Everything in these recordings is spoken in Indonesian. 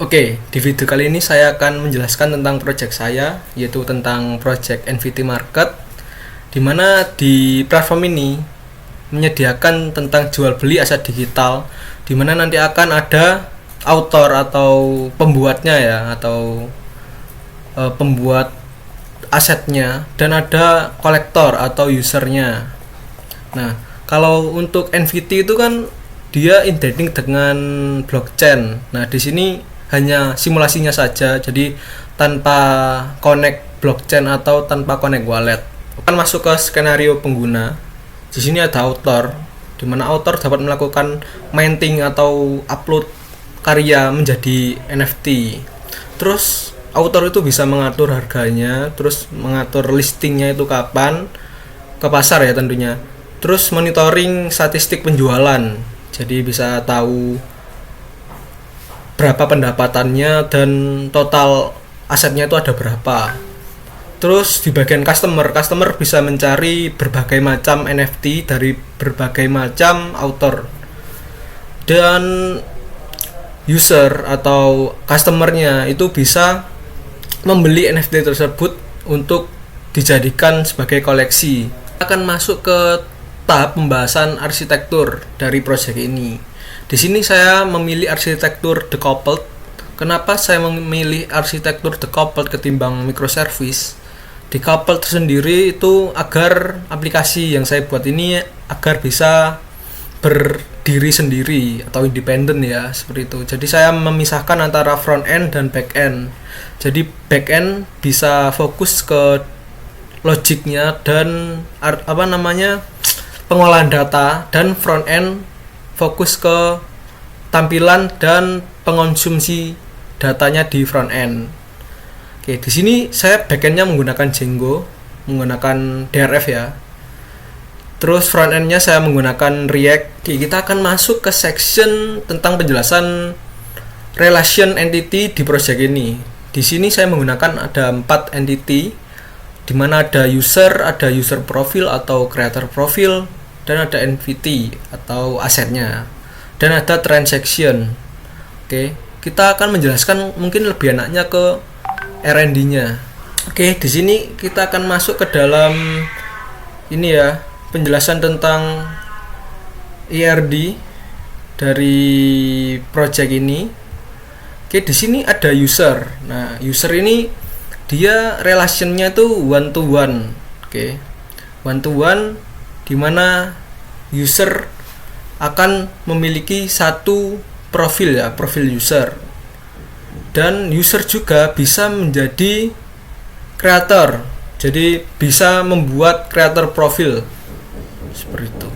Oke, di video kali ini saya akan menjelaskan tentang project saya, yaitu tentang project NVT Market, di mana di platform ini menyediakan tentang jual beli aset digital, di mana nanti akan ada author atau pembuatnya ya, atau pembuat asetnya, dan ada kolektor atau usernya. Nah, kalau untuk NVT itu kan dia identik dengan blockchain. Nah, di sini hanya simulasinya saja, jadi tanpa connect blockchain atau tanpa connect wallet. Akan masuk ke skenario pengguna. Di sini ada author, di mana author dapat melakukan minting atau upload karya menjadi NFT. Terus author itu bisa mengatur harganya, terus mengatur listingnya itu kapan ke pasar ya tentunya. Terus monitoring statistik penjualan, jadi bisa tahu berapa pendapatannya dan total asetnya itu ada berapa. Terus di bagian customer bisa mencari berbagai macam NFT dari berbagai macam author. Dan user atau customernya itu bisa membeli NFT tersebut untuk dijadikan sebagai koleksi. Akan masuk ke tahap pembahasan arsitektur dari proyek ini. Di sini saya memilih arsitektur decoupled. Kenapa saya memilih arsitektur decoupled ketimbang microservice? Decoupled sendiri itu agar aplikasi yang saya buat ini agar bisa berdiri sendiri atau independen ya, seperti itu. Jadi saya memisahkan antara front end dan back end. Jadi back end bisa fokus ke logiknya dan pengolahan data, dan front end fokus ke tampilan dan pengonsumsi datanya di front end. Oke, di sini saya backendnya menggunakan Django, menggunakan DRF ya. Terus front endnya saya menggunakan React. Oke, kita akan masuk ke section tentang penjelasan relation entity di project ini. Di sini saya menggunakan ada 4 entity, di mana ada user profile atau creator profile, dan ada NVT atau asetnya, dan ada transaction. Oke, kita akan menjelaskan mungkin lebih enaknya ke R&D-nya. Oke, di sini kita akan masuk ke dalam ini ya, penjelasan tentang ERD dari project ini. Oke, di sini ada user. Nah, user ini dia relationnya tuh one to one. Oke, one to one, di mana user akan memiliki satu profil ya, profil user. Dan user juga bisa menjadi creator. Jadi bisa membuat creator profil seperti itu.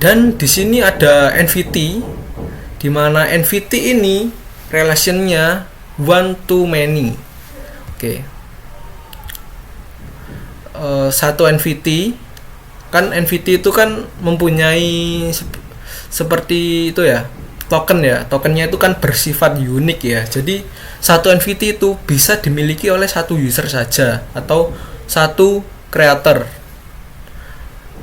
Dan di sini ada NVT, di mana NVT ini relationnya one to many. Oke. Satu NVT kan, NVT itu kan mempunyai seperti itu ya, token ya, tokennya itu kan bersifat unik ya. Jadi satu NVT itu bisa dimiliki oleh satu user saja atau satu creator,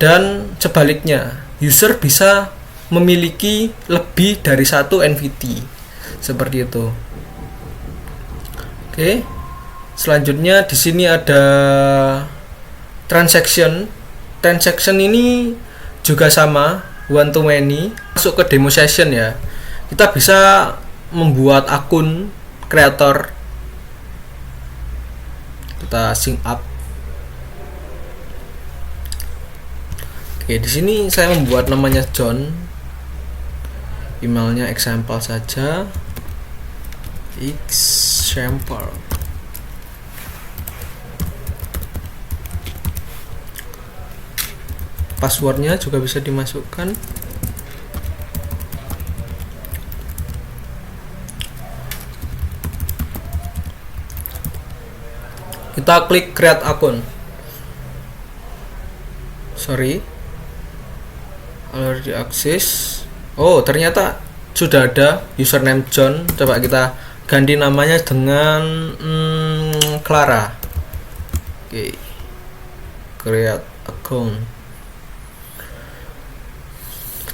dan sebaliknya user bisa memiliki lebih dari satu NVT seperti itu. Oke, selanjutnya di sini ada transaction. Transaction ini juga sama, one to many. Masuk ke demo session ya. Kita bisa membuat akun creator. Kita sync up. Oke, di sini saya membuat namanya John. Emailnya example saja. Example. Passwordnya juga bisa dimasukkan. Kita klik create akun. Already access. Oh, ternyata sudah ada username John. Coba kita ganti namanya dengan Clara. Oke. Create account.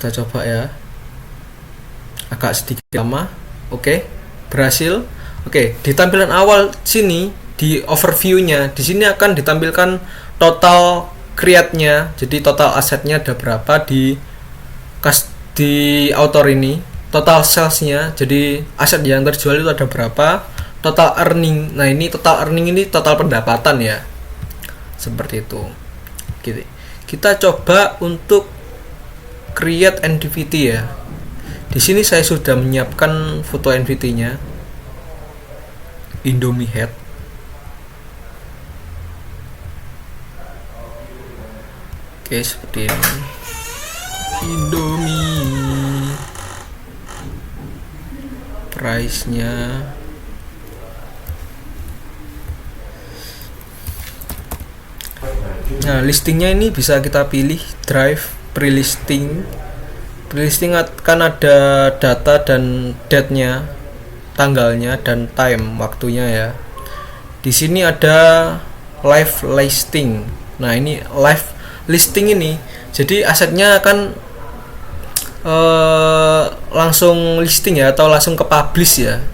Kita coba ya, agak sedikit lama. Oke, berhasil. Oke, di tampilan awal sini di overview-nya, di sini akan ditampilkan total create-nya. Jadi total asetnya ada berapa di author ini, total sales-nya. Jadi aset yang terjual itu ada berapa, total earning. Nah, ini total earning ini total pendapatan ya. Seperti itu. Gitu. Kita coba untuk create entity ya. Di sini saya sudah menyiapkan foto entity-nya. Indomie Head. Oke, seperti ini. Indomie. Price-nya nah, listingnya ini bisa kita pilih drive pre-listing. Pre-listing akan ada data dan date-nya, tanggalnya dan time waktunya ya. Di sini ada live listing. Nah, ini live listing ini jadi asetnya akan langsung listing ya, atau langsung ke publish ya.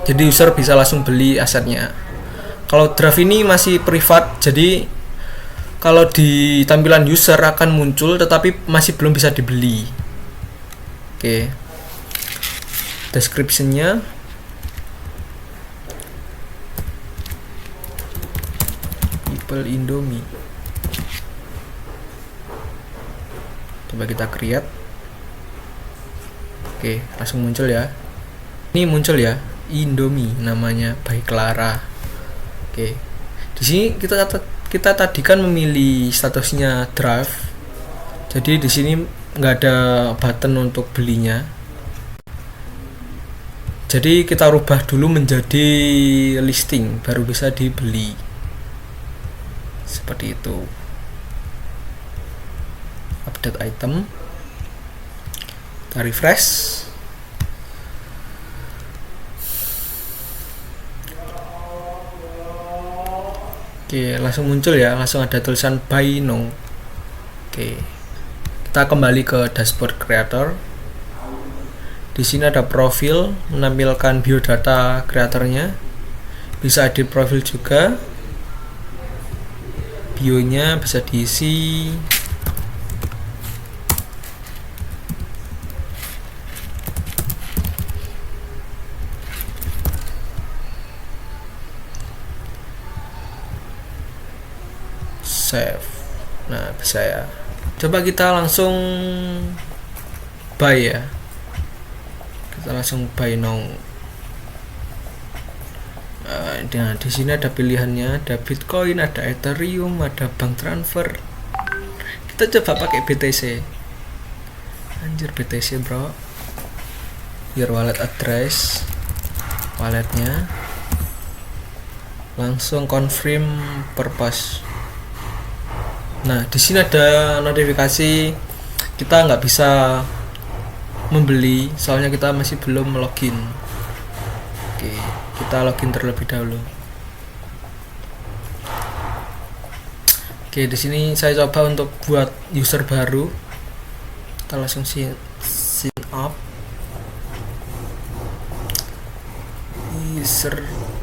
Jadi user bisa langsung beli asetnya. Kalau draft ini masih privat, jadi kalau di tampilan user akan muncul tetapi masih belum bisa dibeli. Oke. Description-nya People Indomie. Coba kita create. Oke, langsung muncul ya. Ini muncul ya, Indomie namanya by Clara. Oke. Di sini kita tadi kan memilih statusnya draft. Jadi di sini nggak ada button untuk belinya. Jadi kita rubah dulu menjadi listing baru bisa dibeli. Seperti itu. Update item. Kita refresh. Oke, langsung muncul ya, langsung ada tulisan buy now. Oke. Kita kembali ke dashboard creator. Di sini ada profil, menampilkan biodata kreatornya. Bisa edit profil juga. Bionya bisa diisi. Save. Nah, bisa ya. Coba kita langsung buy ya. Kita langsung buy now. Nah, di sini ada pilihannya, ada Bitcoin, ada Ethereum, ada bank transfer. Kita coba pakai BTC. Anjir, BTC, bro. Your wallet address, walletnya. Langsung confirm purpose. Nah, di sini ada notifikasi kita nggak bisa membeli, soalnya kita masih belum login. Oke, kita login terlebih dahulu. Oke, di sini saya coba untuk buat user baru. Kita langsung sign up.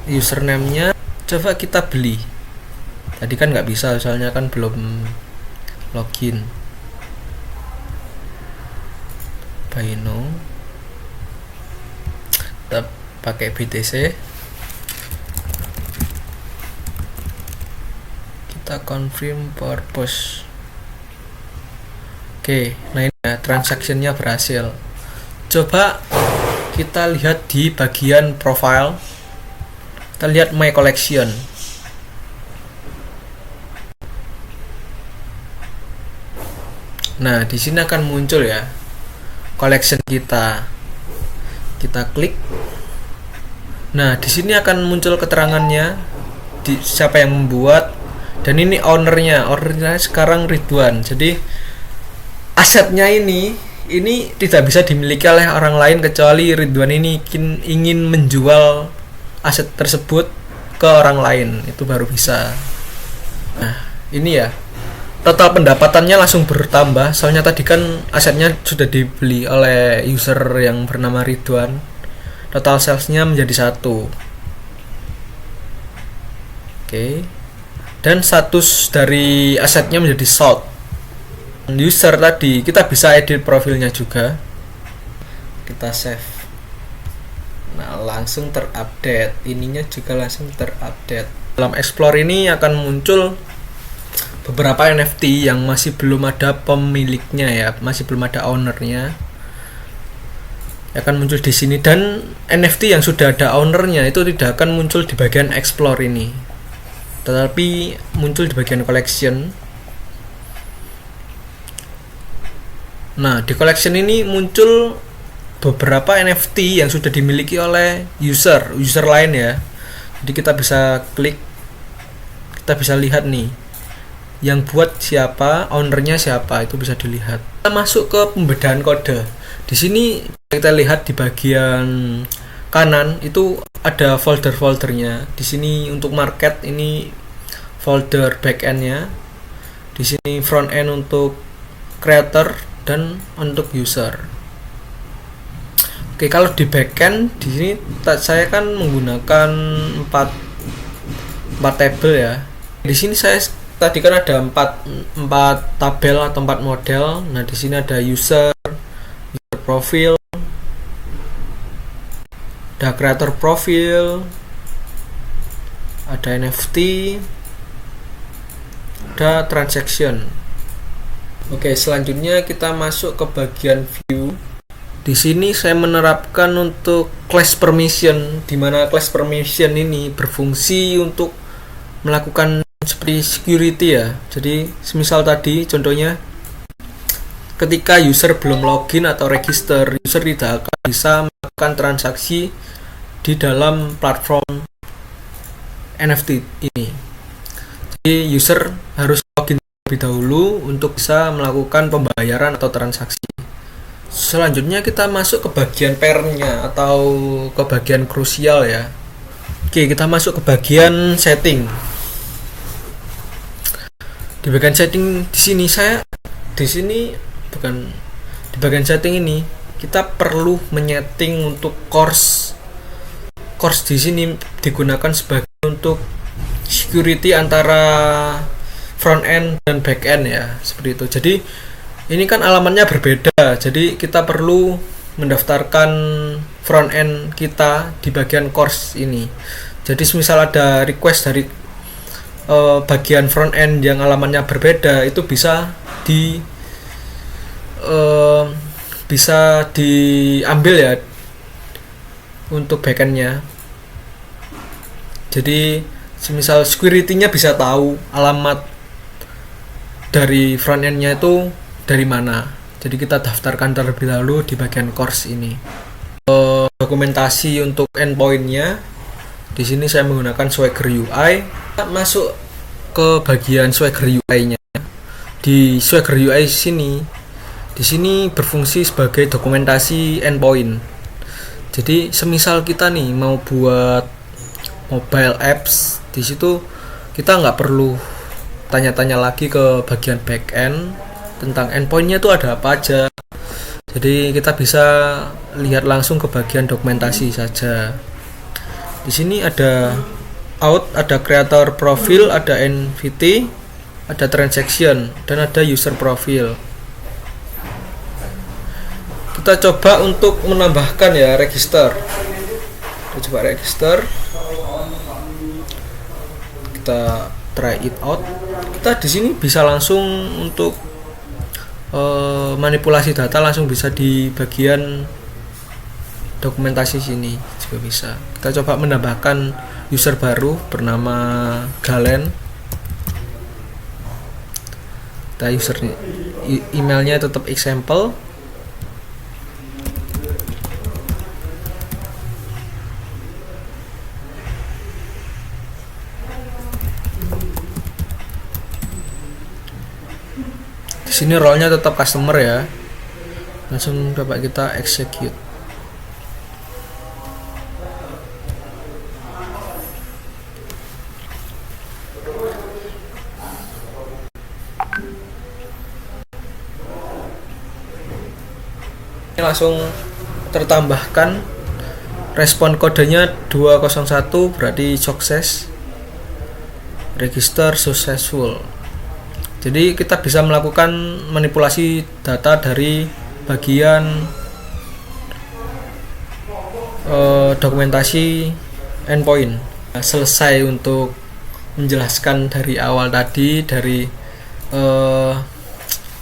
Username-nya coba kita beli. Tadi kan nggak bisa, soalnya kan belum login. Buy now. Kita pakai BTC. Kita confirm purpose. Oke, nah ini ya, transaksinya berhasil. Coba kita lihat di bagian profile. Kita lihat my collection. Nah, di sini akan muncul ya collection kita. Kita klik. Nah, di sini akan muncul keterangannya, siapa yang membuat, dan ini ownernya. Ownernya sekarang Ridwan. Jadi asetnya ini tidak bisa dimiliki oleh orang lain kecuali Ridwan ini ingin menjual aset tersebut ke orang lain, itu baru bisa. Nah, ini ya. Total pendapatannya langsung bertambah, soalnya tadi kan asetnya sudah dibeli oleh user yang bernama Ridwan. total salesnya menjadi 1. Oke. Dan status dari asetnya menjadi sold. User tadi kita bisa edit profilnya juga. Kita save. Nah, langsung terupdate. Ininya juga langsung terupdate. Dalam Explore ini akan muncul beberapa NFT yang masih belum ada pemiliknya ya, masih belum ada ownernya. Akan muncul di sini, dan NFT yang sudah ada ownernya itu tidak akan muncul di bagian Explore ini, tetapi muncul di bagian Collection. Nah, di Collection ini muncul beberapa NFT yang sudah dimiliki oleh user lain ya. Jadi kita bisa klik, kita bisa lihat nih yang buat siapa, ownernya siapa, itu bisa dilihat. Kita masuk ke pembedaan kode. Di sini kita lihat di bagian kanan itu ada folder-foldernya. Di sini untuk market ini folder backend-nya. Di sini front end untuk creator dan untuk user. Oke, kalau di backend di sini saya kan menggunakan 4 table ya. Di sini saya tadi kan ada 4 tabel atau 4 model. Nah, di sini ada user profil, ada creator profil, ada NFT, ada transaction. Oke, selanjutnya kita masuk ke bagian view. Di sini saya menerapkan untuk class permission, di mana class permission ini berfungsi untuk melakukan seperti security ya. Jadi semisal tadi contohnya ketika user belum login atau register, user tidak akan bisa melakukan transaksi di dalam platform NFT ini. Jadi user harus login terlebih dahulu untuk bisa melakukan pembayaran atau transaksi. Selanjutnya kita masuk ke bagian pairnya atau ke bagian krusial ya. Oke, kita masuk ke bagian setting. Di bagian setting di bagian setting ini kita perlu menyeting untuk course di sini digunakan sebagai untuk security antara front end dan back end ya, seperti itu. Jadi ini kan alamatnya berbeda, jadi kita perlu mendaftarkan front end kita di bagian course ini. Jadi misal ada request dari bagian front end yang alamatnya berbeda, itu bisa diambil ya untuk backendnya. Jadi semisal security-nya bisa tahu alamat dari front end-nya itu dari mana. Jadi kita daftarkan terlebih dahulu di bagian course ini. Dokumentasi untuk endpoint-nya, di sini saya menggunakan Swagger UI. Kita masuk ke bagian Swagger UI-nya. Di Swagger UI di sini berfungsi sebagai dokumentasi endpoint. Jadi semisal kita nih mau buat mobile apps, di situ kita nggak perlu tanya-tanya lagi ke bagian backend tentang endpointnya itu ada apa aja. Jadi kita bisa lihat langsung ke bagian dokumentasi saja. Di sini ada out, ada creator profile, ada NFT, ada transaction, dan ada user profile. Kita coba untuk menambahkan ya register. Kita coba register. Kita try it out. Kita di sini bisa langsung untuk manipulasi data, langsung bisa di bagian dokumentasi sini juga bisa. Kita coba menambahkan user baru bernama Galen. Kita user emailnya tetap example. Di sini role-nya tetap customer ya. Langsung dapat kita execute. Ini langsung tertambahkan respon kodenya 201 berarti sukses, register successful. Jadi kita bisa melakukan manipulasi data dari bagian dokumentasi endpoint. Selesai untuk menjelaskan dari awal tadi, dari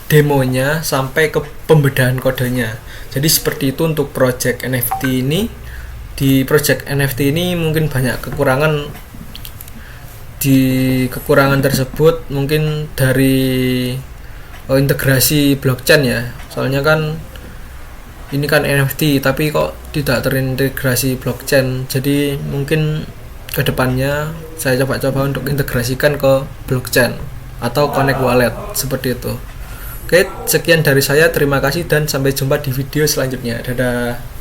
demonya sampai ke pembedahan kodenya. Jadi seperti itu untuk project NFT ini. Di project NFT ini mungkin banyak kekurangan. Di kekurangan tersebut mungkin dari integrasi blockchain ya. Soalnya kan ini kan NFT tapi kok tidak terintegrasi blockchain. Jadi mungkin kedepannya saya coba-coba untuk integrasikan ke blockchain atau connect wallet seperti itu. Oke, sekian dari saya. Terima kasih dan sampai jumpa di video selanjutnya. Dadah.